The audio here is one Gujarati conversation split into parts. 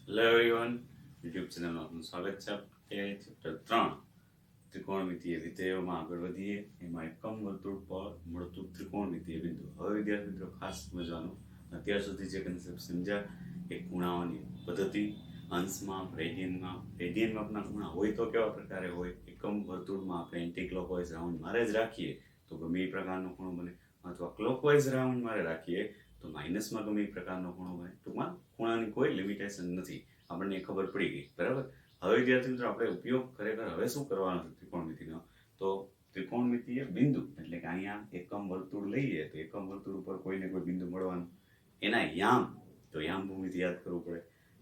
હેલો એવરીવન, યુટ્યુબ ચેનલમાં આપનું સ્વાગત છે. કે ચેપ્ટર 3 ત્રિકોણમિતિય વિધેયોમાં આગળ વધીએ. એમાં એકમ વર્તુળ પર મળતું ત્રિકોણમિતિય બિંદુ. હવે વિદ્યાર્થી મિત્રો ખાસ સમજવાનું, અત્યાર સુધી જે કન્સેપ્ટ સમજ્યા એ ખૂણાઓની પદ્ધતિ, અંશમાં, રેડિયન માપના ખૂણા હોય તો કેવા પ્રકારે હોય, એકમ વર્તુળમાં આપણે એન્ટી ક્લોકવાઇઝ રાઉન્ડ મારે જ રાખીએ તો ગમે એ પ્રકારનો ખૂણો બને, અથવા ક્લોકવાઇઝ રાઉન્ડ મારે રાખીએ તો માઇનસમાં ગમે એ પ્રકારનો ખૂણો બને. ટૂંકમાં ખૂણાની કોઈ લિમિટેશન નથી, આપણને ખબર પડી ગઈ. બરાબર. હવે વિદ્યાર્થી મિત્રો આપણે ઉપયોગ ખરેખર હવે શું કરવાનો છે ત્રિકોણમિતિનો, તો ત્રિકોણમિતિય બિંદુ એટલે કે અહીંયા એકમ વર્તુળ લઈએ તો એકમ વર્તુળ ઉપર કોઈને કોઈ બિંદુ મળવાનું, એના યામ, તો યામ ભૂમિતિ યાદ કરવું પડે.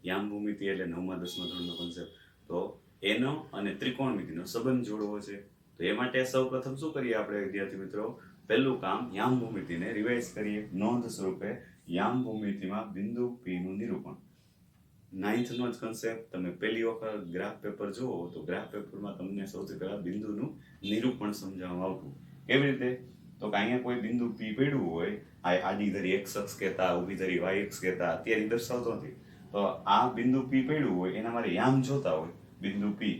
યામ ભૂમિતિ એટલે 9મા 10મા ધોરણનો કોન્સેપ્ટ. તો એનો અને ત્રિકોણમિતિનો સંબંધ જોડવો છે. તો એ માટે સૌ પ્રથમ શું કરીએ આપણે વિદ્યાર્થી મિત્રો, પહેલું કામ યામ ભૂમિતિને રિવાઇઝ કરીએ. નોંધ સ્વરૂપે યામ ભૂમિતિમાં બિંદુ P નું નિરૂપણ. 9th નો જ કન્સેપ્ટ. તમે પહેલી વખત ગ્રાફ પેપર જુઓ તો ગ્રાફ પેપરમાં તમને સૌથી પહેલા બિંદુનું નિરૂપણ સમજાવવામાં આવતું. કેવી રીતે? તો કે અહીંયા કોઈ બિંદુ P પડ્યું હોય, આ આડી ધરી x અક્ષ કહેતા, ઊભી ધરી y અક્ષ કહેતા, અત્યારે દર્શાવતો નથી. તો આ બિંદુ P પડ્યું હોય એના મારે યામ જોતા હોય બિંદુ P,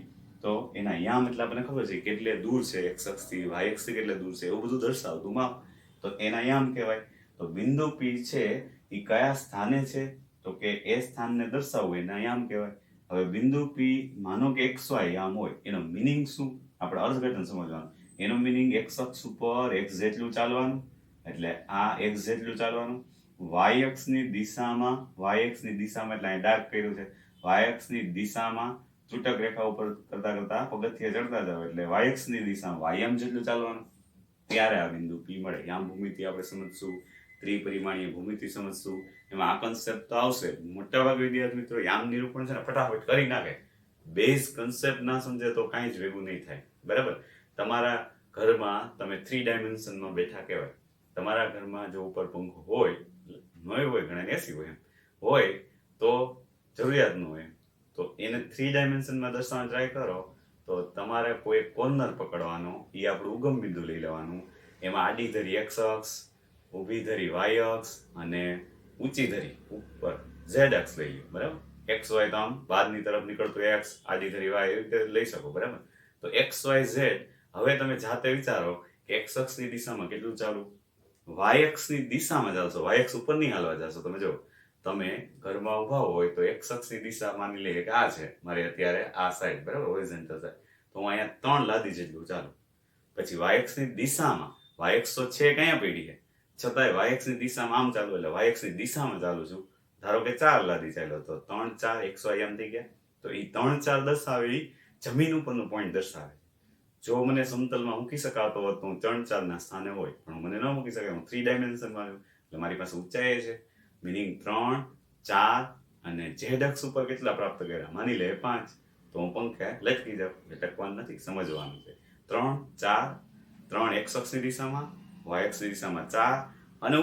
તો એના યામ એટલે આપણને ખબર છે કેટલે દૂર છે, x અક્ષથી y અક્ષથી કેટલે દૂર છે, એવું બધું દર્શાવતું માપ. તો એના યામ કહેવાય. તો બિંદુ P છે એ કયા સ્થાને છે, તો કે એ સ્થાનને દર્શાવવું એના યામ કહેવાય. હવે બિંદુ P માનો કે xy યામ હોય, એનો મિનિંગ શું આપણે અર્થઘટન સમજવાનું. એનો મિનિંગ x અક્ષ ઉપર x જેટલું ચાલવાનું, એટલે આ x જેટલું ચાલવાનું. y અક્ષની દિશામાં એટલે અહીં ડાર્ક કર્યું છે, y અક્ષની દિશામાં ત્રુટક રેખા ઉપર કરતા કરતા પગથિયે ચડતા જાવ એટલે y અક્ષની દિશામાં ym જેટલું ચાલવાનું, ત્યારે આ બિંદુ P મળે. યામ ભૂમિતિ આપણે સમજશું, ત્રિપરિમાણીય ભૂમિતિ સમજશું, એમાં આ કન્સેપ્ટ તો આવશે. મોટાભાગે વિદ્યાર્થી મિત્રો યામ નિરૂપણ છે ને ફટાફટ કરી નાખે, બેઝ કન્સેપ્ટ ના સમજે તો કાંઈ જ ભેગું નહીં થાય. બરાબર. તમારા ઘરમાં તમે 3 ડાયમેન્શનમાં બેઠા કહેવાય. તમારા ઘરમાં જો ઉપર પંખો હોય, ન હોય, ઘણા એસી હોય, એમ હોય તો જરૂરિયાત ન હોય, તો એને 3 ડાયમેન્શનમાં દર્શાવવાનો ટ્રાય કરો તો તમારે કોઈ કોર્નર પકડવાનો, એ આપણું ઉગમ બિંદુ લઈ લેવાનું. એમાં આડી ધરી x અક્ષ, ઊભી ધરી y અક્ષ અને ઊંચી ધરી ઉપર z અક્ષ લઈએ. બરાબર. x y તો આમ બહારની તરફ નીકળતું x, આડી ધરી y, એવી રીતે લઈ શકો. બરાબર. તો x y z, હવે તમે જાતે વિચારો કે x અક્ષની દિશામાં કેટલું ચાલવું, y અક્ષની દિશામાં ચાલશો, y અક્ષ ઉપર નહીં હાલવા જશો. તમે જો તમે ઘરમાં ઉભા હોય તો x અક્ષની દિશા માની લઈએ કે આ છે મારે અત્યારે આ સાઈડ, બરાબર, હોરિઝોન્ટલ સાઈડ, તો હું અહીંયા 3 લાદી જેટલું ચાલું. પછી y અક્ષની દિશામાં, y અક્ષ તો છે કયા પડી છે, છતાંય y અક્ષની દિશામાં આમ ચાલુ એટલે y અક્ષની દિશામાં ચાલુ છું. ધારો કે 4 લાદી ચાલ્યો તો 3 4 xy એમ થઈ ગયા. તો એ 3 4 દર્શાવે જમીન ઉપરનું પોઈન્ટ દર્શાવે. જો મને સમતલમાં મૂકી શકાતો હોત તો હું 3 4 ના સ્થાને હોય, પણ મને ન મૂકી શકાય, હું 3 ડાયમેન્શનમાં છું એટલે મારી પાસે ઊંચાઈ છે. મિનિંગ 3 4 અને z અક્ષ ઉપર કેટલા પ્રાપ્ત કર્યા, માની લે 5, તો હું પંખે લટકી જાઉં. લટકવાનું નથી, સમજવાનું છે. 3 4, 3 x અક્ષની દિશામાં, y અક્ષની દિશામાં 4 અને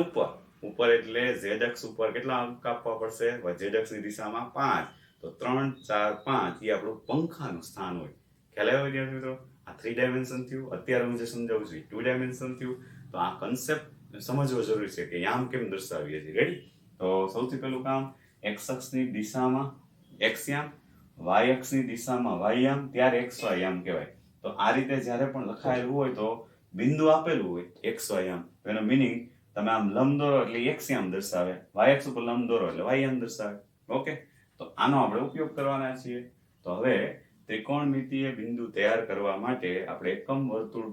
ઉપર એટલે z અક્ષ ઉપર કેટલા અંક કાપવા પડશે, z અક્ષની દિશામાં 5. તો 3 4 5 એ આપણું પંખાનું સ્થાન હોય. ખ્યાલ આવ્યો વિદ્યાર્થી મિત્રો? આ 3 ડાયમેન્શન થયું. અત્યારે હું જે સમજાવું છું 2 ડાયમેન્શન થયું. તો આ કન્સેપ્ટ સમજવો જરૂરી છે કે યામ કેમ દર્શાવીએ છીએ. રેડી? તો સૌથી પહેલું કામ, x અક્ષની દિશામાં x યામ, y અક્ષની દિશામાં y યામ, ત્યારે xy યામ કહેવાય. તો આ રીતે જ્યારે પણ લખાયેલું હોય તો બિંદુ આપેલું હોય xy યામ, તો એનો મિનિંગ તમે આમ લંબ દોરો એટલે x યામ દર્શાવે, y અક્ષ ઉપર લંબ દોરો એટલે y યામ દર્શાવે. ઓકે, તો આનો આપણે ઉપયોગ કરવાના છીએ. તો હવે ત્રિકોણમિતિય બિંદુ તૈયાર કરવા માટે આપણે એકમ વર્તુળ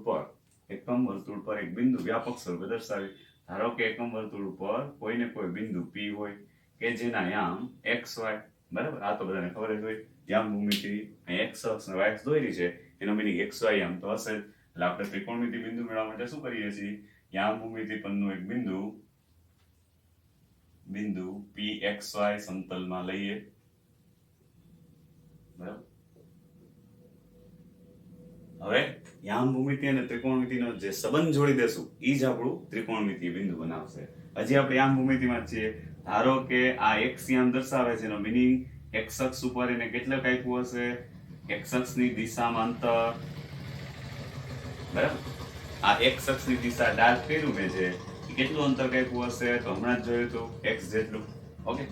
પર એક બિંદુ વ્યાપક સ્વરૂપે દર્શાવી. ધારો કે એકમ વર્તુળ ઉપર કોઈને કોઈ બિંદુ P હોય કે જેના યામ xy, બરાબર, આ તો બધાને ખબર જ હોય. યામ ભૂમિતિ અહીં x અક્ષ અને y અક્ષ દોરી છે, એનો મિનિંગ xy યામ તો હશે. એટલે આપણે ત્રિકોણમિતિ બિંદુ મેળવવા માટે શું કરીએ છીએ, યામ ભૂમિતિ પરનું એક બિંદુ pxy સમતલમાં લઈએ. બરાબર. હવે યામ ભૂમિતિ અને ત્રિકોણમિતિનો જે સંબંધ જોડી દેશું એ જ આપણું ત્રિકોણમિતિય બિંદુ બનાવશે. હજી આપણે યામ ભૂમિતિમાં જ છીએ. ધારો કે આ x યામ દર્શાવે છે, એનો મિનિંગ x અક્ષ ઉપર એને કેટલું આપ્યું હશે, x અક્ષની દિશામાં અંતર, બરાબર, આ x અક્ષની દિશા ડાર્ક કર્યું મેં છે, કેટલું અંતર આપ્યું હશે તો હમણાં જ જોયું હતું x જેટલું. ઓકે,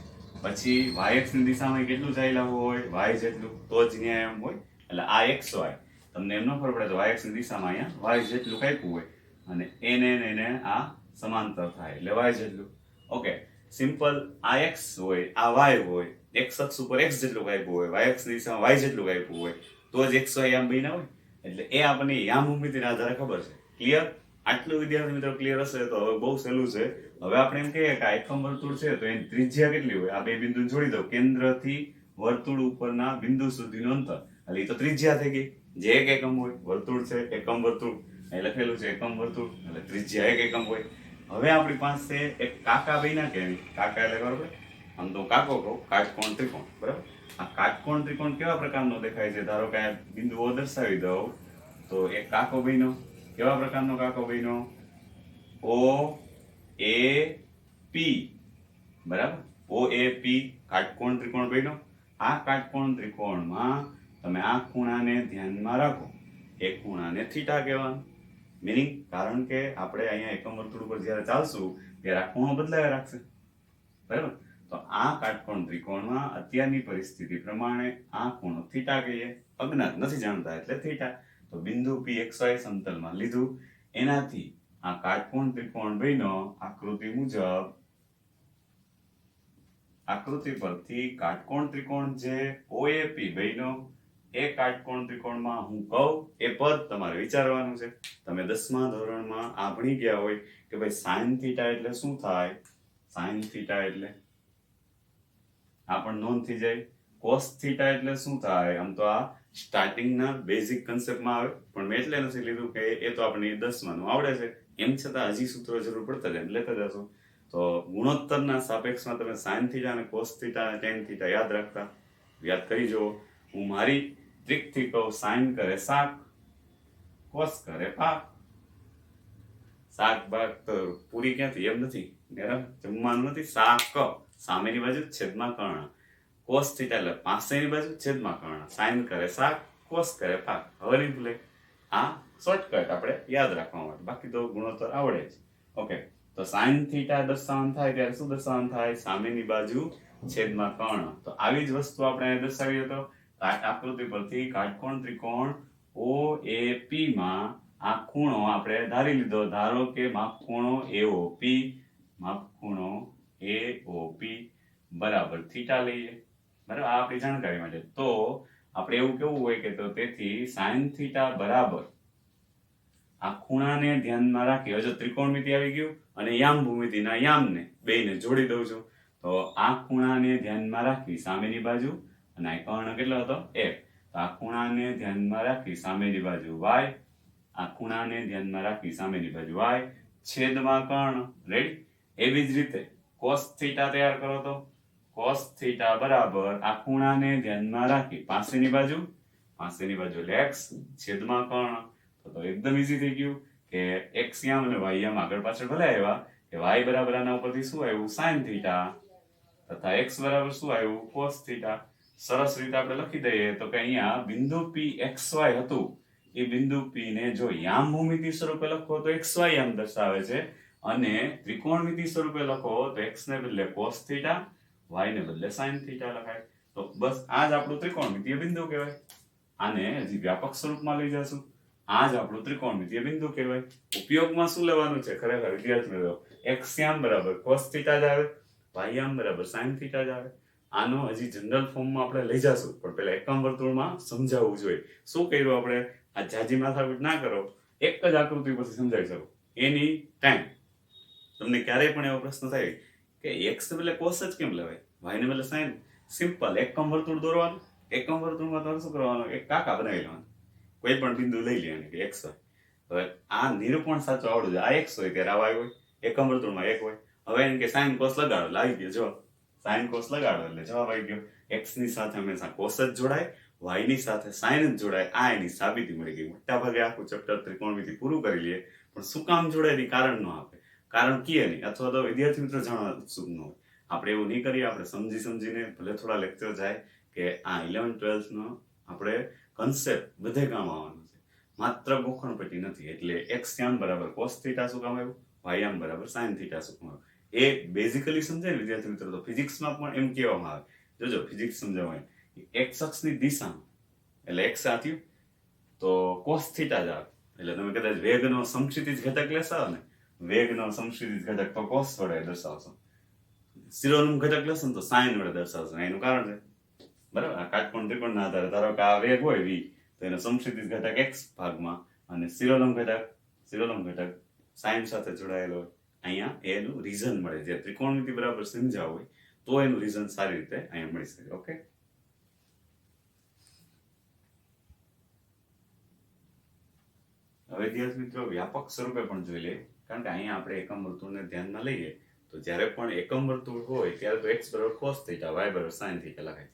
પછી yx ની દિશામાં કેટલું ચાલ્યા હોય y જેટલું, તો જ ન્યાય એમ હોય. એટલે આ xy તમને એમ ન ખબર પડે તો yx ની દિશામાં અહીંયા y જેટલું કાપ્યું હોય અને એને આ સમાંતર થાય એટલે y જેટલું. Okay, simple. આ x હોય, આ y હોય, x અક્ષ ઉપર x જેટલું કાપ્યું હોય, y ની દિશામાં y જેટલું કાપ્યું હોય, તો જ xy યામ બન્યા હોય. એટલે એ આપણને યામ ભૂમિતિના આધારે ખબર છે. ક્લિયર? આટલું વિદ્યાર્થી મિત્રો ક્લિયર હશે તો હવે બહુ સહેલું છે. હવે આપણે એમ કહીએ કે આ એકમ વર્તુળ છે તો એની ત્રિજ્યા કેટલી હોય? આ બે બિંદુ જોડી દો, કેન્દ્રથી વર્તુળ ઉપરના બિંદુ સુધીનું અંતર. એટલે એ તો ત્રિજ્યા થઈ ગઈ. જે એક એકમ હોય, વર્તુળ છે, એકમ વર્તુળ, અહીં લખેલું છે એકમ વર્તુળ, એટલે ત્રિજ્યા એક એકમ હોય. હવે આપણી પાસે એક કાકા બન્યા કે નહીં? કાકા એટલે બરોબર, આમ તો કાકો કહું, કાટકોણ ત્રિકોણ, બરાબર. આ કાટકોણ ત્રિકોણ કેવા પ્રકારનો દેખાય છે? ધારો કે આ બિંદુઓ દર્શાવી દઉં તો એક કાકો બન્યો. કેવા પ્રકારનો કાકો બન્યો? ઓ એ પી, બરાબર. ઓ એ પી કાટકોણ ત્રિકોણ બન્યો. આ કાટકોણ ત્રિકોણમાં તમે આ ખૂણાને ધ્યાનમાં રાખો, એ ખૂણાને થીટા કહેવાનું. મીનિંગ, કારણ કે આપણે અહીંયા એકમ વર્તુળ ઉપર જ્યારે ચાલશું ત્યારે આ ખૂણો બદલાયા રાખશે, બરાબર. તો આ કાટકોણ ત્રિકોણમાં અત્યારની પરિસ્થિતિ પ્રમાણે આ ખૂણો થીટા કહીએ. અજ્ઞાત નથી જાણતા એટલે થીટા. તો બિંદુ પી XY સમતલમાં લીધું, એનાથી આ કાટકોણ ત્રિકોણ બન્યો. આકૃતિ મુજબ, આકૃતિ પરથી કાટકોણ ત્રિકોણ જે OAP બન્યો, એ કાટકોણ ત્રિકોણમાં હું કહું એ પદ તમારે વિચારવાનું છે. તમે 10મા ધોરણમાં આ ભણી ગયા હોય કે ભાઈ sin થીટા એટલે શું થાય? sin થીટા એટલે આ પણ નોંધ થઈ જાય. cos થીટા એટલે શું થાય? આમ તો આ સ્ટાર્ટિંગના બેઝિક કન્સેપ્ટમાં આવે, પણ મેં એટલે નથી લીધું કે એ તો આપણે 10માનું આવડે છે. એમ છતાં હજી સૂત્રો જરૂર પડતા જાય લેતા જશો. તો ગુણોત્તરના સાપેક્ષમાં તમે sin થીટા અને cos થીટા અને tan થીટા યાદ રાખતા, યાદ કરી જુઓ. હું મારી ટ્રીકથી કહું, sin કરે શાક, cos કરે પાક. શાક બાક તો પૂરી ક્યાંથી? એમ નથી, જમવાનું નથી. શાક સામેની બાજુ છેદમાં કર્ણ, cos થીટા એટલે પાસેની બાજુ છેદમાં કર્ણ. sin કરે શાક, cos કરે પાક. હવે નહીં ભૂલે. આ શોર્ટકટ આપણે યાદ રાખવા માટે, બાકી તો ગુણોત્તર આવડે જ. ઓકે, તો sin થીટા દર્શાવન થાય ત્યારે શું દર્શાવન થાય? સામેની બાજુ છેદમાં કર્ણ. તો આવી જ વસ્તુ આપણે દર્શાવી હતો આકૃતિ પરથી. કાટકોણ ત્રિકોણ OAP માં આ ખૂણો આપણે ધારી લીધો. ધારો કે માપખૂણો AOP, માપખૂણો AOP બરાબર થીટા લઈએ, બરાબર. આ આપણી જાણકારી માટે. તો આપણે એવું કેવું હોય કે તો તેથી sin થીટા બરાબર, આ ખૂણાને ધ્યાનમાં રાખી, હવે જો ત્રિકોણમિતિ આવી ગયું અને યામ ભૂમિતિના યામને બેયને જોડી દઉં છું. તો આ ખૂણાને ધ્યાનમાં રાખી સામેની બાજુ, અને આ કર્ણ કેટલો હતો? 1. તો આ ખૂણાને ધ્યાનમાં રાખી સામેની બાજુ y, આ ખૂણાને ધ્યાનમાં રાખી સામેની બાજુ y, છેદમાં કર્ણ. રેડી? એવી જ રીતે cos થીટા તૈયાર કરો તો cos થીટા બરાબર આ ખૂણાને ધ્યાનમાં રાખી પાસેની બાજુ એટલે x, છેદમાં કર્ણ. તો એકદમ ઈઝી થઈ ગયું કે x યામ અને y યામ આગળ પાછળ ભલે આવ્યા, કે y બરાબર આના ઉપરથી શું આવ્યું? sin થીટા, તથા x બરાબર શું આવ્યું? cos theta. સરસ રીતે આપણે લખી દઈએ તો કે અહીંયા બિંદુ P XY હતું, એ બિંદુ P ને જો યામ ભૂમિતિ સ્વરૂપે લખો તો XY યામ દર્શાવે છે, અને ત્રિકોણમિતિ સ્વરૂપે લખો તો x ને બદલે cos થીટા, y ને બદલે sin થીટા લખાય. તો બસ આ જ આપણું ત્રિકોણમિતિય બિંદુ કહેવાય. આને હજી વ્યાપક સ્વરૂપમાં લઈ જશું. આ જ આપણું ત્રિકોણમિતિય બિંદુ કહેવાય. ઉપયોગમાં શું લેવાનું છે? ખરેખર વિદ્યાર્થી મિત્રો, x યામ બરાબર cos થીટા જ આવે, y યામ બરાબર sin થીટા જ આવે. આનો હજી જનરલ ફોર્મમાં આપણે લઈ જશું, પણ પહેલા એકમ વર્તુળમાં સમજાવવું જોઈએ. શું કર્યું આપણે? આ જાજી માથાકૂટ ના કરો, એક જ આકૃતિ પરથી સમજાવી શકો એની ટાઈમ. તમને ક્યારેય પણ એવો પ્રશ્ન થાય કે x ને બદલે cos જ કેમ લેવાય, y ને બદલે sin? સિમ્પલ, એકમ વર્તુળ દોરવાનું. એકમ વર્તુળમાં તમારે શું કરવાનું? એક કાકા બનાવી લેવાનું, કોઈ પણ બિંદુ લઈ લેવાનું કે x હોય. હવે આ નિરૂપણ સાચું આવડું છે. આ x હોય ત્યારે આ y હોય, એકમ વર્તુળમાં 1 હોય. હવે એમ કે sin cos લગાડો એટલે આવી ગયો જવાબ. sin cos લગાડો એટલે જવાબ આવી ગયો. x ની સાથે હંમેશા cos જ જોડાય, y ની સાથે sin જ જોડાય. આ એની સાબિતી મળી ગઈ. મોટા ભાગે આખું ચેપ્ટર ત્રિકોણમિતિ પૂરું કરી લઈએ, પણ શું કામ જોડાય એની કારણ ન આપે, કારણ કીએ નહીં, અથવા તો વિદ્યાર્થી મિત્રો જાણવા ઉત્સુક ન હોય. આપણે એવું નહીં કરીએ. આપણે સમજીને ભલે થોડા લેક્ચર જાય કે આ 11th-12th નો આપણે કન્સેપ્ટ બધે કામ આવવાનું છે, માત્ર ગોખણપટ્ટી નથી. એટલે x યામ બરાબર cos થીટા શું કામ આવ્યું, y યામ બરાબર sin થીટા શું કામ આવ્યું, એ બેઝિકલી સમજાય ને વિદ્યાર્થી મિત્રો, તો ફિઝિક્સમાં પણ એમ કહેવામાં આવે, જોજો ફિઝિક્સ સમજાવવા એક્સ અક્ષની દિશામાં, એટલે એક્સ આ થયું તો કોસ થીટા જ આવે. એટલે તમે કદાચ વેગનો સમક્ષિતિજ ઘટક લેશો ને, વેગનો સમક્ષિતિજ ઘટક તો કોસ વડે દર્શાવશો, શિરોનું ઘટક લેશો ને તો સાઈન વડે દર્શાવશો. એનું કારણ છે બરાબર, આ કાટકોણ ત્રિકોણના આધારે ધારો કે આ વેગ હોય v, તો એનો સમક્ષિતિજ ઘટક x ભાગમાં અને શિરોલંબ ઘટક સાઈન સાથે જોડાયેલો હોય. અહીંયા એનું રીઝન મળે, જે ત્રિકોણમિતિ બરાબર સમજાવ હોય તો એનું રીઝન સારી રીતે અહીંયા મળી શકે. ઓકે, હવે વિદ્યાર્થી મિત્રો વ્યાપક સ્વરૂપે પણ જોઈ લઈએ, કારણ કે અહીંયા આપણે એકમ વર્તુળને ધ્યાનમાં લઈએ તો જ્યારે પણ એકમ વર્તુળ હોય ત્યારે તો x બરાબર cos થીટા, y બરાબર sin થીટા લખાય.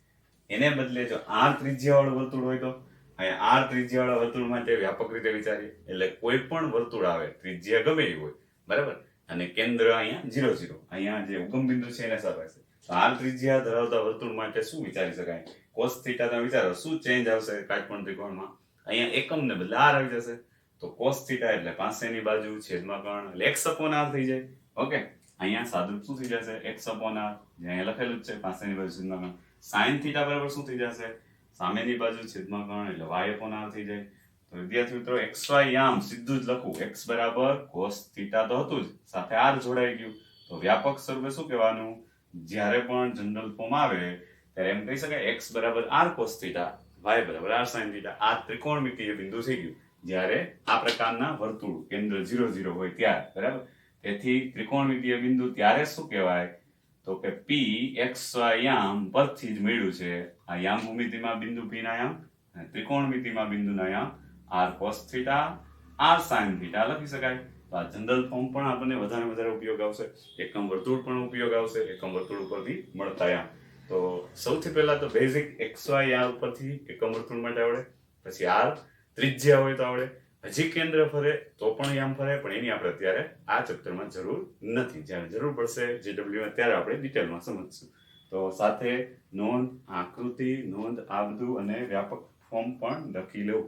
એને બદલે જો r ત્રિજ્યાવાળું વર્તુળ હોય તો અહીંયા r ત્રિજ્યાવાળા વર્તુળ માટે વ્યાપક રીતે વિચારીએ, એટલે કોઈ પણ વર્તુળ આવે, ત્રિજ્યા ગમે એ હોય બરાબર, અને કેન્દ્ર અહીંયા 0 0, અહીંયા જે ઉગમ બિંદુ છે એને સાપેક્ષે છે. તો r ત્રિજ્યા ધરાવતા વર્તુળ માટે શું વિચારી શકાય? cos થીટા તમે વિચારો શું ચેન્જ આવશે કાટકોણ ત્રિકોણમાં? અહીંયા એકમને બદલે r આવી જશે, તો cos થીટા એટલે પાસેની બાજુ છેદમાં કર્ણ, એટલે x upon r થઈ જાય. ઓકે, અહીંયા સાદુરૂપ શું થઈ જશે? x upon r, જે અહીંયા લખેલું જ છે પાસેની બાજુ છેદમાં કર્ણ. sin થીટા બરાબર શું થઈ જશે? સામેની બાજુ છેદમાં કર્ણ, એટલે y upon r થઈ જાય. તો વિદ્યાર્થી મિત્રો xy યામ સીધું જ લખવું, x બરાબર cos થીટા તો હતું જ, સાથે r જોડાઈ ગયું. તો વ્યાપક સ્વરૂપે શું કહેવાનું? જ્યારે પણ જનરલ ફોર્મ આવે ત્યારે એમ કહી શકાય x બરાબર r cos થીટા, y બરાબર r sin થીટા. આ ત્રિકોણમિતિય બિંદુ થઈ ગયું જ્યારે આ પ્રકારના વર્તુળ કેન્દ્ર 0 0 હોય ત્યારે, બરાબર. તેથી ત્રિકોણમિતિય બિંદુ ત્યારે શું કહેવાય? તો કે p xy યામ પરથી જ મળ્યું છે. આ યામ ભૂમિતિમાં બિંદુ p ના યામ અને ત્રિકોણમિતિમાં બિંદુના યામ r cos theta, r sin theta લખી શકાય. તો આ જનરલ ફોર્મ પણ આપણને વધારે ઉપયોગ આવશે, એકમ વર્તુળ પણ ઉપયોગ આવશે, એકમ વર્તુળ ઉપરથી મળતા યામ. તો સૌથી પહેલા તો બેઝિક xy યામ ઉપરથી એકમ વર્તુળ માટે આવડે, પછી r ત્રિજ્યા હોય તો આવડે, હજી કેન્દ્ર ફરે તો પણ યામ ફરે, પણ એની આપણે અત્યારે આ ચેપ્ટરમાં જરૂર નથી. જ્યારે જરૂર પડશે JW ત્યારે આપણે ડિટેલમાં સમજશું. તો સાથે નોંધ, આકૃતિ, નોંધ આ બધું અને વ્યાપક ફોર્મ પણ લખી લો.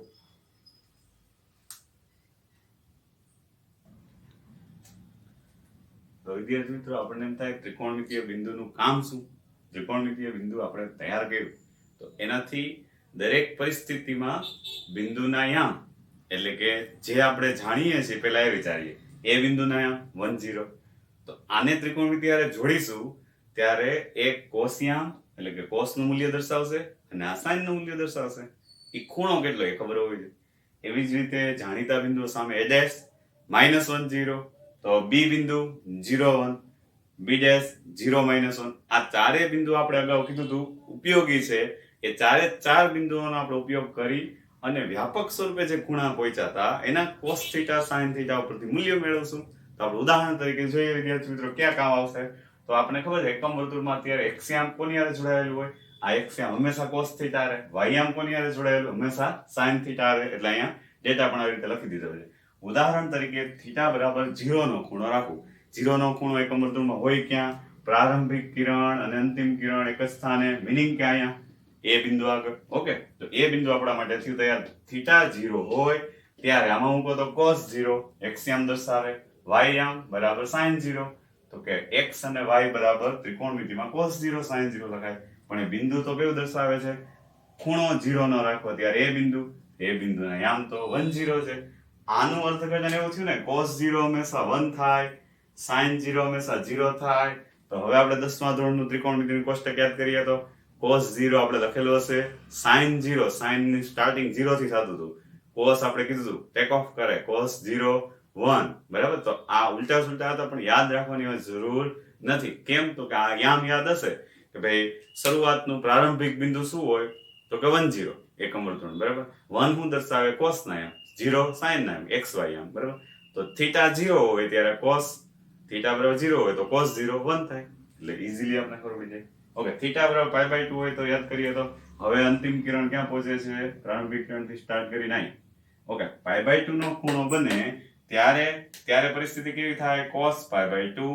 તો વિદ્યાર્થી મિત્રો આપણને એમ થાય ત્રિકોણમિતિય બિંદુનું કામ શું? ત્રિકોણમિતિય બિંદુ આપણે તૈયાર કર્યું તો એનાથી દરેક પરિસ્થિતિમાં બિંદુના યામ, એટલે કે જે આપણે જાણીએ છીએ પહેલા એ વિચારીએ, એ બિંદુના યામ 1 0. તો આને ત્રિકોણમિતિ હારે જોડીશું ત્યારે એક cos યામ, એટલે કે cos નું મૂલ્ય દર્શાવશે અને આ sin નું મૂલ્ય દર્શાવશે. એ ખૂણો કેટલો એ ખબર હોવી જોઈએ. એવી જ રીતે જાણીતા બિંદુઓ સામે a' -1 0, તો b બિંદુ 0 1, b' 0 -1. આ ચારે બિંદુ આપણે અગાઉ કીધું હતું ઉપયોગી છે. એ ચાર બિંદુઓનો આપણે ઉપયોગ કરી અને વ્યાપક સ્વરૂપે જે ખૂણા પહોંચ્યા હતા એના cos થીટા sin થીટા ઉપરથી મૂલ્ય મેળવશું. તો આપણે ઉદાહરણ તરીકે જોઈએ વિદ્યાર્થી મિત્રો ક્યાં કામ આવશે. તો આપણે ખબર છે એકમ વર્તુળમાં અત્યારે x યામ કોની હારે જોડાયેલું હોય? આ x યામ હંમેશા cos થીટા હારે, y યામ કોની હારે જોડાયેલું? હંમેશા sin થીટા હારે. એટલે અહીંયા ડેટા પણ આવી રીતે લખી દીધો છે. ઉદાહરણ તરીકે થીટા બરાબર 0 નો ખૂણો રાખું. 0 નો ખૂણો એકમ વર્તુળમાં હોય ક્યાં? પ્રારંભિક કિરણ અને અંતિમ કિરણ એક જ સ્થાને, મિનિંગ કે અહીંયા એ બિંદુ આગળ. ઓકે, તો એ બિંદુ આપણા માટે થયું તૈયાર. થીટા 0 હોય ત્યારે આમાં મૂકો તો cos 0, x યામ દર્શાવે, y યામ બરાબર sin 0. તો કે x અને y બરાબર ત્રિકોણમિતિમાં cos 0 sin 0 લખાય. પણ એ બિંદુ તો કેવું દર્શાવે છે? ખૂણો 0 નો રાખવો ત્યારે એ બિંદુના યામ તો 1 0 છે. આનું અર્થઘટન એવું થયું ને, cos 0 હંમેશા 1 થાય, sin 0 હંમેશા 0 થાય. તો હવે આપણે 10મા ધોરણનું ત્રિકોણમિતિનું કોષ્ટક યાદ કરીએ તો cos 0 આપણે લખેલું હશે, sin 0, sin ની સ્ટાર્ટિંગ 0 થી થતું હતું, cos આપણે કીધું હતું ટેક ઓફ કરે cos 0 1, બરાબર. તો આ ઉલટા સુલટા હતા પણ યાદ રાખવાની જરૂર નથી. કેમ? તો કે આ યામ યાદ હશે કે ભાઈ શરૂઆતનું પ્રારંભિક બિંદુ શું હોય? તો કે 1 0 એકમ વર્તુળ, બરાબર. 1 શું દર્શાવે? cos ના યામ, 0 sin ના યામ, xy યામ, બરાબર. તો થીટા 0 હોય ત્યારે cos થીટા બરાબર 0 હોય તો cos 0 1 થાય. એટલે ઈઝીલી આપણે ખબર પડી જાય. ઓકે, થીટા બરાબર π/2 હોય તો યાદ કરીએ તો હવે અંતિમ કિરણ ક્યાં પહોંચે છે? પ્રારંભિક કિરણથી સ્ટાર્ટ કરીને અહીં. ઓકે, π/2 નો ખૂણો બને ત્યારે પરિસ્થિતિ કેવી થાય? cos π/2,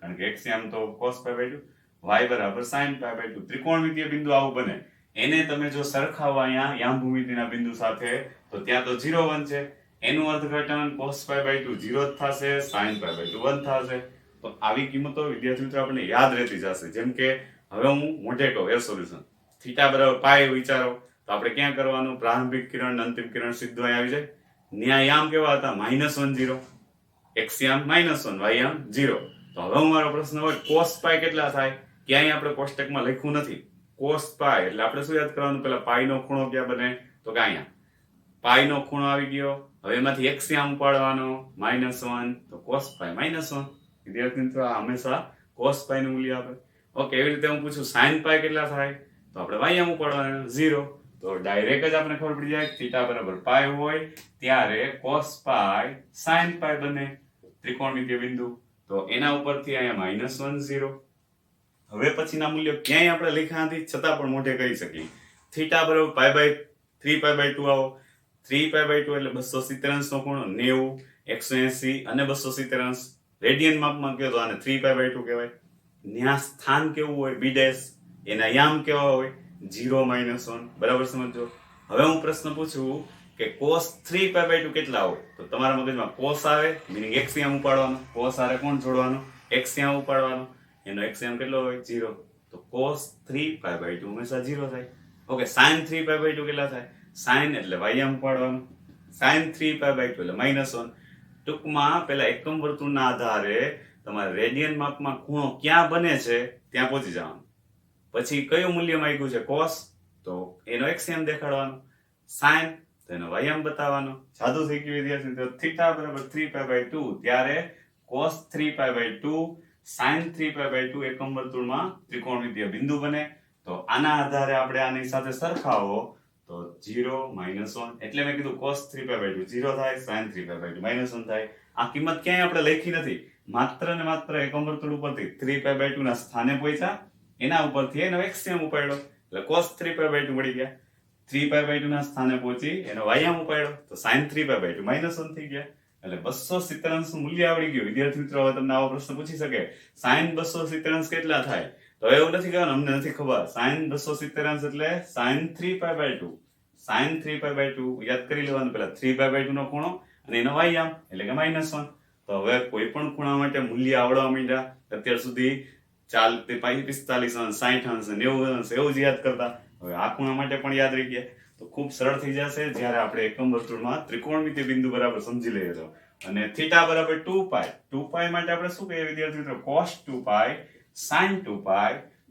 કારણ કે x યામ તો cos π/2, y બરાબર sin π/2. ત્રિકોણમિતિય બિંદુ આવું બને. એને તમે જો સરખાવો અહીંયા યામ ભૂમિતિના બિંદુ સાથે તો ત્યાં તો 0 1 છે. એનું અર્થઘટન cos π/2 0 જ થશે, sin π/2 1 થશે. તો આવી કિંમતો વિદ્યાર્થી મિત્રો આપણને યાદ રહેતી જશે. જેમ કે હવે હું મોઢે કહું એ સોલ્યુશન થીટા બરાબર પાય વિચારો તો આપણે ક્યાં કરવાનું? પ્રારંભિક કિરણ અંતિમ કિરણ સીધું અહીં આવી જાય. ન્યાયામ કેવા હતા? -1 0, એક્સયામ -1, વાયયામ 0. તો હવે મારો પ્રશ્ન હોય cos પાય કેટલા થાય? ક્યાંય આપણે કોષ્ટકમાં લખ્યું નથી. cos પાય એટલે આપણે શું યાદ કરવાનું? પેલા પાય નો ખૂણો ક્યાં બને? તો કે અહીંયા પાય નો ખૂણો આવી ગયો. હવે એમાંથી એક્સયામ ઉપાડવાનો -1, તો cos પાય -1. વિદ્યાર્થી મિત્રો હંમેશા cos પાય નું મૂલ્ય આપે. ઓકે, એવી રીતે હું પૂછું sin પાય કેટલા થાય? તો આપણે વાયયામ ઉપાડવાનો 0. તો ડાયરેક્ટ જ આપણે ખબર પડી જાય થીટા બરાબર પાય હોય ત્યારે cos પાય sin પાય બને ત્રિકોણમિતિય બિંદુ. તો એના ઉપરથી અહીંયા -1 0. હવે પછીના મૂલ્યો ક્યાંય આપણે લખ્યા નથી છતાં પણ મોઢે કહી શકીએ. થીટા બરાબર π/3π/2 આવો. 3π/2 એટલે 270 નો ખૂણો 90, 180 અને 270. રેડિયન માપમાં કહો તો આને 3π/2 કહેવાય. ન્યા સ્થાન કેવું હોય? b'. એના યામ કેવા હોય? 0 -1. બરાબર સમજો. હવે હું પ્રશ્ન પૂછું કે cos 3π/2 કેટલા હોય? તો તમારા મગજમાં cos આવે મીનિંગ x યામ ઉપાડવાનો. cos આરે કોણ જોડવાનો? x યામ ઉપાડવાનો. એનો x યામ કેટલો હોય? 0. તો cos 3π/2 હંમેશા 0 થાય. ઓકે, sin 3π/2 કેટલા થાય? sin એટલે y યામ ઉપાડવાનો. sin 3π/2 એટલે -1. ટૂંકમાં પેલા એકમ વર્તુળના આધારે તમારે રેડિયન માપમાં ખૂણો ક્યાં બને છે ત્યાં પહોંચી જવાનું. પછી કયું મૂલ્ય માંગ્યું છે? cos, તો એનો x યામ દેખાડવાનો. sin તો એનો y યામ બતાવવાનો. જાદુ થઈ ગયું વિદ્યાર્થી. તો થીટા બરાબર 3π/2 ત્યારે cos 3π/2 sin 3π/2 એકમ વર્તુળમાં ત્રિકોણમિતિય બિંદુ બને. તો આના આધારે આપણે આની સાથે સરખાવો તો 0 -1 એટલે મેં કીધું cos 3π/2 0 થાય, sin 3π/2 -1 થાય. આ કિંમત ક્યાંય આપણે લખી નથી. માત્ર ને માત્ર એકમ વર્તુળ ઉપરથી 3π/2 ના સ્થાને પહોંચ્યા, એના ઉપરથી એનો x યામ ઉપાડ્યો એટલે cos 3π/2 મળી ગયા. 3π/2 ના સ્થાને પહોંચી એનો y યામ ઉપાડ્યો તો sin 3π/2 -1 થઈ ગયા. એટલે 270 નું મૂલ્ય આવડી ગયું. વિદ્યાર્થી મિત્રો હવે તમને આવો પ્રશ્ન પૂછી શકે sin 270 કેટલા થાય? તો એવું નથી કહેવાનું અમને નથી ખબર. sin 270 એટલે sin 3π/2. sin 3π/2 યાદ કરી લેવાનું. પેલા 3π/2 નો ખૂણો અને એનો y યામ એટલે કે -1. તો હવે કોઈ પણ ખૂણા માટે મૂલ્ય આવડવા માંડ્યા. અત્યાર સુધી 45 અંશ, 60 અંશ, 90 અંશ એવું જ યાદ કરતા. હવે આ ખૂણા માટે પણ યાદ રહી ગયા તો ખૂબ સરળ થઈ જશે જ્યારે આપણે એકમ વર્તુળમાં ત્રિકોણમિતિય બિંદુ બરાબર સમજી લઈએ તો. અને થીટા બરાબર 2π. 2π માટે આપણે શું કહીએ વિદ્યાર્થી મિત્રો? cos 2π sin 2π.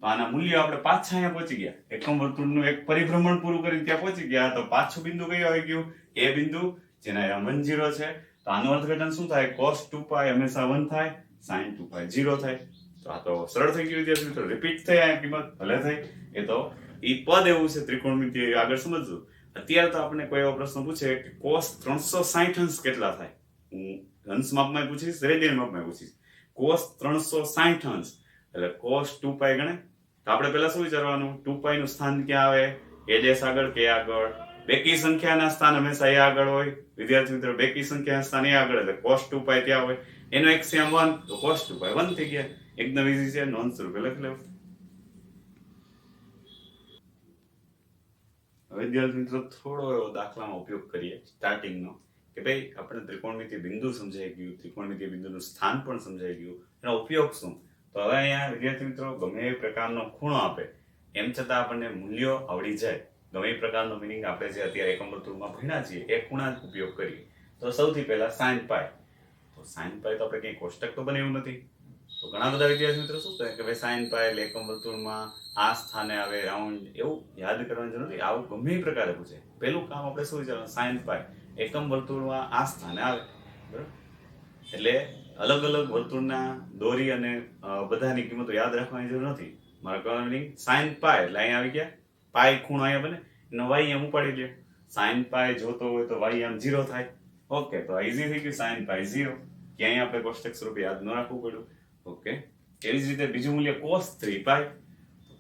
તો આના મૂલ્યો આપણે પાછા અહીંયા પહોંચી ગયા. એકમ વર્તુળનું એક પરિભ્રમણ પૂરું કરીને ત્યાં પહોંચી ગયા. તો પાછું બિંદુ કયું આવી ગયું? એ બિંદુ જેના 1 0 છે. તો આનું અર્થઘટન શું થાય? cos 2π હંમેશા 1 થાય, sin 2π 0 થાય. તો આ તો સરળ થઈ ગયું વિદ્યાર્થી મિત્રો. રિપીટ થઈ આ કિંમત ભલે થઈ. એ તો ઈ પદ એવું છે ત્રિકોણમિતિય. આગળ સમજજો. અત્યારે તો આપણે કોઈ એવો પ્રશ્ન પૂછે કે cos 360 અંશ કેટલા થાય? હું અંશ માપમાં પૂછીશ, રેડિયન માપમાં પૂછીશ. cos 360 અંશ એટલે cos 2π ગણે. તો આપણે પહેલા શું વિચારવાનું? 2π નું સ્થાન ક્યાં આવે? a' આગળ કે આગળ? બેકી સંખ્યાના સ્થાન હંમેશા એ આગળ હોય. વિદ્યાર્થી મિત્રો બેકી સંખ્યાના સ્થાન એ આગળ એટલે cos 2π ત્યાં હોય. એનો x યામ 1 તો cos 2π 1 થઈ ગયા. એકદમ ઈઝી છે. નોંધ સ્વરૂપે લખી લેવું. વિદ્યાર્થી મિત્રો થોડો એવો દાખલામાં ઉપયોગ કરીએ સ્ટાર્ટિંગનો કે ભાઈ આપણે ત્રિકોણમિતિય બિંદુ સમજાઈ ગયું, ત્રિકોણમિતિય બિંદુનું સ્થાન પણ સમજાઈ ગયું, એનો ઉપયોગ શું? તો હવે અહીંયા વિદ્યાર્થી મિત્રો ગમે એ પ્રકારનો ખૂણો આપે એમ છતાં આપણને મૂલ્યો આવડી જાય. ગમે એ પ્રકારનો મિનિંગ આપણે જે અત્યારે એકમ વર્તુળમાં ભણ્યા છીએ એ ખૂણા જ ઉપયોગ કરીએ. તો સૌથી પહેલા sin π. તો sin π તો આપણે કંઈ કોષ્ટક તો બને એવું નથી. તો ઘણા બધા વિદ્યાર્થી મિત્રો શું કહે કે ભાઈ sin π એટલે એકમ વર્તુળમાં આ સ્થાને આવે રાઉન્ડ. એવું યાદ કરવાની જરૂર નથી. આવું ગમે એ પ્રકારે પૂછે. પહેલું કામ આપણે શું વિચારવાનું? sin π એકમ વર્તુળમાં આ સ્થાને આવે. બરાબર? એટલે અલગ અલગ વર્તુળના દોરી અને બધાની કિંમતો યાદ રાખવાની જરૂર નથી. મારા કહેવાનો મિનિંગ sin π એટલે અહીંયા આવી ગયા. પાય ખૂણો અહીંયા બને એનો y આમ ઉપાડી લ્યો. sin π જોતો હોય તો y આમ 0 થાય. ઓકે, તો ઈઝી થઈ ગયું. sin π 0. ક્યાંય આપણે કોષ્ટક સ્વરૂપે યાદ ન રાખવું પડ્યું. ઓકે, એવી જ રીતે બીજું મૂલ્ય cos 3π.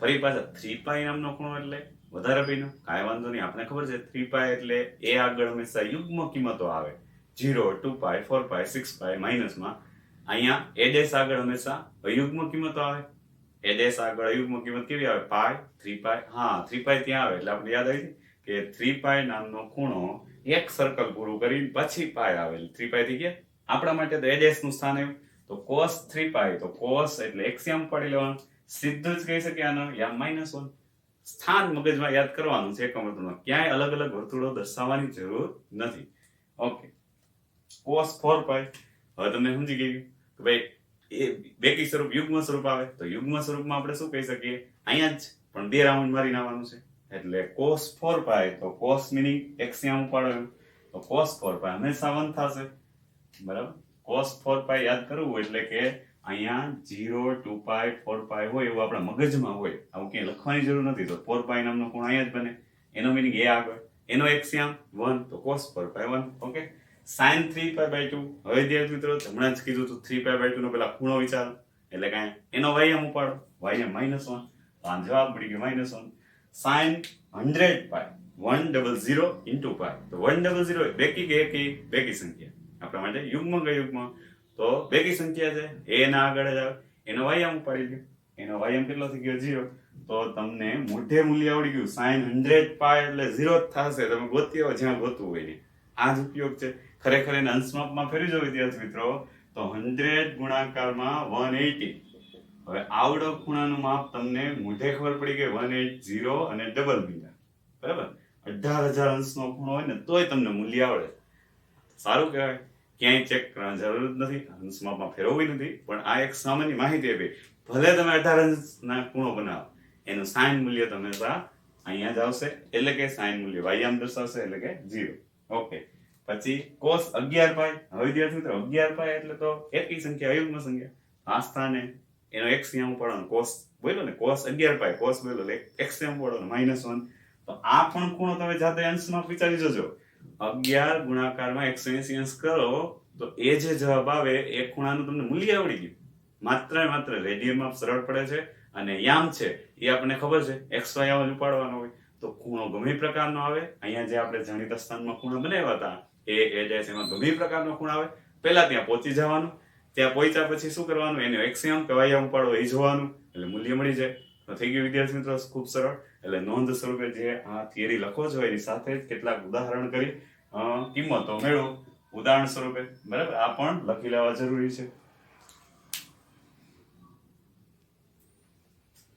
ફરી પાછા 3π નામનો ખૂણો એટલે વધારે પીનો કાંઈ વાંધો નહીં. આપણે ખબર છે 3π એટલે એ આગળ હંમેશા યુગ્મ કિંમતો આવે. 0, 2π, 4π, 6π માઇનસમાં. અહીંયા a' આગળ હંમેશા અયુગ્મ કિંમતો આવે. a' આગળ અયુગ્મ કિંમત કેવી આવે? π, 3π. હા, 3π ત્યાં આવે એટલે આપણે યાદ આવી કે 3π નામનો ખૂણો એક સર્કલ પૂરું કરી પછી π આવે એટલે 3π થઈ ગયા. આપણા માટે તો a' નું સ્થાન આવ્યું. તો cos 3 પાઈ, તો cos એટલે એક્સિયમ પાડી લેવાનું, સીધું જ કહી શકીએ આનો યા -1. સ્થાન મગજમાં યાદ કરવાનું છે એકમ વર્તુળમાં, ક્યાંય અલગ અલગ વર્તુળો દર્શાવવાની જરૂર નથી. ઓકે, cos 4 પાઈ. હવે તમને સમજી ગયું કે ભાઈ એ બેકી સ્વરૂપ યુગ્મ સ્વરૂપ આવે, તો યુગ્મ સ્વરૂપમાં આપણે શું કહી શકીએ, અહીંયા જ પણ 2 રાઉન્ડ મારીને આવવાનું છે. એટલે cos 4 પાઈ, તો cos મિનિંગ એક્સિયમ ઉપાડવાનું, તો cos 4 પાઈ હંમેશા 1 થશે. બરાબર, cos 4 પાઈ યાદ કરવું એટલે કે અહીંયા 0, 2 પાઈ, 4 પાઈ હોય એવું આપણા મગજમાં હોય, આવું ક્યાંય લખવાની જરૂર નથી. તો 4 પાઈ નામનો ખૂણો અહીંયા જ બને, એનો મિનિંગ એ આગળ, એનો એક્સિયમ 1, તો cos 4 પાઈ 1. Okay, sin 3 પાઈ/2. હવે વિદ્યાર્થી મિત્રો હમણાં જ કીધું તો 3 પાઈ/2 નો પેલા ખૂણો વિચારો, એટલે કાંઈ એનો વાયમ ઉપાડો, વાયમ -1, તો આ જવાબ મળી ગયો -1. sin 100 પાઈ 100 into પાઈ, તો 100 બેકી કે એકી? બેકી સંખ્યા, આપણા માટે યુગ્મ કે યુગ્મ? તો બેકી સંખ્યા છે, એ ના આગળ જ આવે, એનો વાયમ ઉપાડી ગયો, એનો વાયમ કેટલો થઈ ગયો 0. તો તમને મોઢે મૂલ્ય આવડી ગયું, sin 100 પાઈ એટલે 0 જ થશે, તમે ગોતી આવો જ્યાં ગોતવું હોય ને. આ જ ઉપયોગ છે. ખરેખર એને અંશમાપમાં ફેરવી જો વિદ્યાર્થી મિત્રો, તો 100 ગુણાકારમાં 180. હવે આવડો ખૂણાનું માપ તમને મોઢે ખબર પડી કે 180 અને ડબલ મીટર, બરાબર, 18,000 અંશનો ખૂણો હોય ને તોય તમને મૂલ્ય આવડે, સારું કહેવાય. ક્યાંય ચેક કરવાની જરૂર જ નથી, અંશમાપમાં ફેરવવી નથી, પણ આ એક સામાન્ય માહિતી આપી. ભલે તમે 18 અંશના ખૂણો બનાવો, એનું સાઇન મૂલ્ય તમે અહીંયા જ આવશે, એટલે કે સાઇન મૂલ્ય વાયામ દર્શાવશે, એટલે કે 0. ઓકે, પછી cos 11 પાઈ. હવે વિદ્યાર્થી મિત્રો 11 પાઈ એટલે તો એકી સંખ્યા, અયુગ્મ સંખ્યા. આ સ્થાને એનો એક્સિયમ ઉપાડવાનો, cos બોલ્યો ને, cos 11 પાઈ, cos બોલ્યો એટલે એક્સિયમ ઉપાડવાનો -1. તો આ પણ ખૂણો તમે જાતે અંશમાં વિચારી જોજો. 11 ગુણાકારમાં 180 અંશ કરો તો એ જે જવાબ આવે એ ખૂણાનું તમને મૂલ્ય આવડી ગયું. માત્ર રેડિયનમાં સરળ પડે છે, અને યામ છે એ આપણને ખબર છે xy યામ જ ઉપાડવાનો હોય. તો ખૂણો ગમે પ્રકારનો આવે, અહીંયા જે આપણે જાણીતા સ્થાનમાં ખૂણા બનાવ્યા હતા એ એમાં ગમે પ્રકારનો ખૂણો આવે, પહેલા ત્યાં પહોંચી જવાનું, ત્યાં પહોંચ્યા પછી શું કરવાનું, એનો એક્સિયમ કે વાયમ ઉપાડવો એ જોવાનું, એટલે મૂલ્ય મળી જાય. તો થઈ ગયું વિદ્યાર્થી મિત્રો, ખૂબ સરળ. એટલે નોંધ સ્વરૂપે જે આ થિયરી લખો છો એની સાથે જ કેટલાક ઉદાહરણ કરી કિંમતો મેળવો ઉદાહરણ સ્વરૂપે, બરાબર, આ પણ લખી લેવા જરૂરી છે.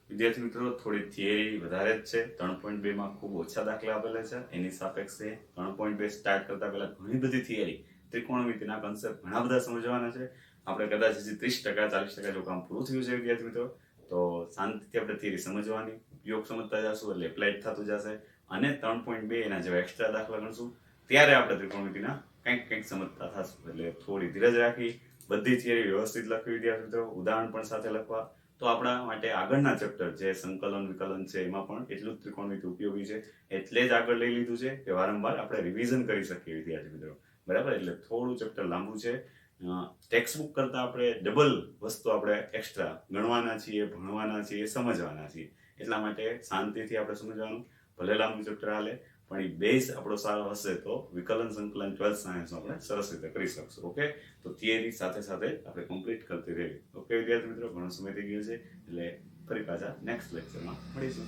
વિદ્યાર્થી મિત્રો થોડી થિયરી વધારે જ છે, 3.2 માં ખૂબ ઓછા દાખલા આપેલા છે, એની સાપેક્ષે 3.2 સ્ટાર્ટ કરતા પહેલા ઘણી બધી થિયરી, ત્રિકોણમિતિના કન્સેપ્ટ ઘણા બધા સમજવાના છે. આપણે કદાચ હજી 30% 40% જો કામ પૂરું થયું છે વિદ્યાર્થી મિત્રો, તો શાંતિથી આપણે થિયરી સમજવાની, ઉપયોગ સમજતા જશું એટલે એપ્લાઇડ થતું જશે, અને 3.2 એના જેવા એક્સ્ટ્રા દાખલા ગણશું ત્યારે આપણે ત્રિકોણમિતિના કંઈક સમજતા થશું. એટલે થોડી ધીરજ રાખી બધી થિયરી વ્યવસ્થિત લખવી વિદ્યાર્થી મિત્રો, ઉદાહરણ પણ સાથે લખવા, તો આપણા માટે આગળના ચેપ્ટર જે સંકલન વિકલન છે એમાં પણ એટલું જ ત્રિકોણમિતિ ઉપયોગી છે, એટલે જ આગળ લઈ લીધું છે કે વારંવાર આપણે રિવિઝન કરી શકીએ વિદ્યાર્થી મિત્રો, બરાબર. એટલે થોડું ચેપ્ટર લાંબુ છે, ટેક્સ્ટ બુક કરતા આપણે ડબલ વસ્તુ આપણે એક્સ્ટ્રા ગણવાના છીએ, ભણવાના છીએ, સમજવાના છીએ, એટલા માટે શાંતિથી આપણે સમજવાનું. ભલે લાંબુ ચેપ્ટર હાલે, પણ એ બેઝ આપણો સારો હશે તો વિકલન સંકલન 12th સાયન્સ આપણે સરસ રીતે કરી શકશું. ઓકે, તો થિયરી સાથે સાથે આપણે કમ્પ્લીટ કરતી રહેવી. ઓકે વિદ્યાર્થી મિત્રો, ઘણો સમય થઈ ગયો છે, એટલે ફરી પાછા નેક્સ્ટ લેક્ચરમાં મળીશું.